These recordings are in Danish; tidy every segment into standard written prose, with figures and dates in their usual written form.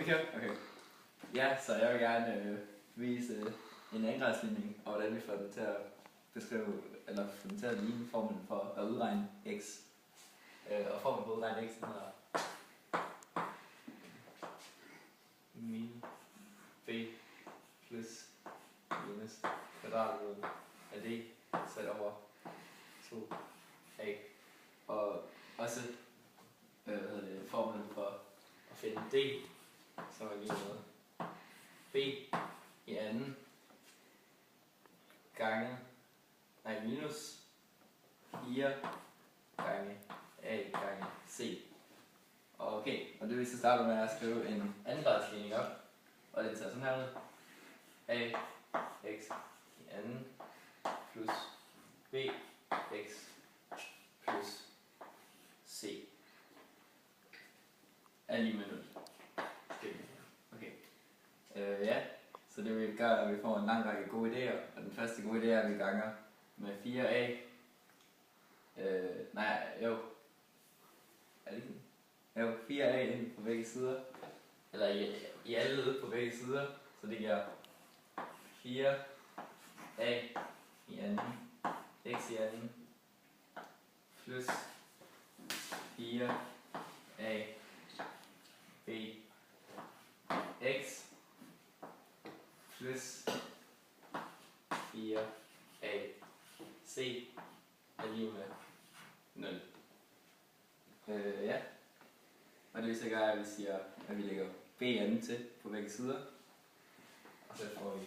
vi kører. Okay. Ja, så jeg vil gerne vise en angradsligning, og hvordan vi får den til at beskrive, eller få den til at ligne formlen for at udregne x. Og formlen for at udregne x, den hedder min b plus minus kvadratrod af d sat over 2a. Og også formlen for at finde d, som er lige med b i anden gange, minus 4 gange a gange c. Okay, og det vil så starte med at skrive en andengradsligning op, og det tager sådan her ud. A x i anden plus b x plus c er lige med 0. Okay. Ja, så det vil gøre, at vi får en lang række gode idéer, og den første gode idé er, at vi ganger med 4a. Er det ikke? Jo, 4a ind på begge sider, eller i alle led på begge sider, så det giver 4a i anden, x i anden, plus 4a b x plus 4a c er lige med 0. Ja. Og det vil så gøre, at vi siger, at vi lægger b anden til på begge sider. Og så får vi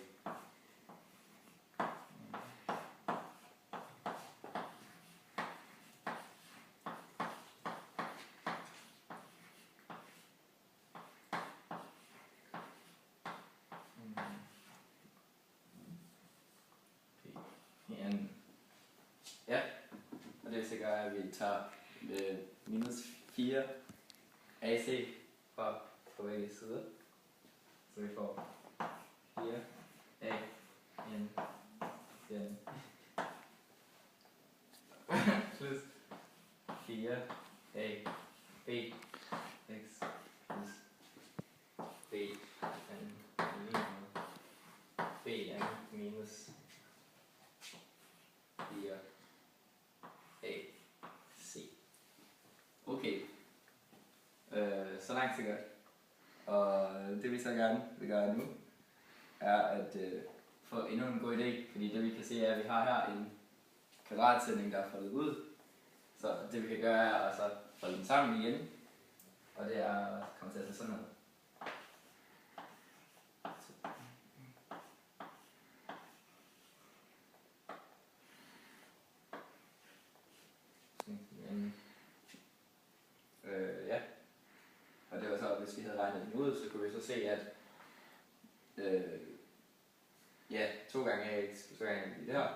ja, og det vil så gøre, at vi tager minus 4 AC fra på begge sider, så vi får 4 A N N plus 4 A B X plus B N B N minus 4 A C. Okay. Så langt så godt. Og det vi så gerne vil gøre nu, er at få endnu en god idé, fordi det vi kan se er, at vi har her en kvadratsætning, der er foldet ud. Så det vi kan gøre er at så folde den sammen igen, og det er at komme til at se sådan noget. Ja. Og det var så, hvis vi havde regnet den ud, så kunne vi så se, at 2 gange ax, 2 gange det her,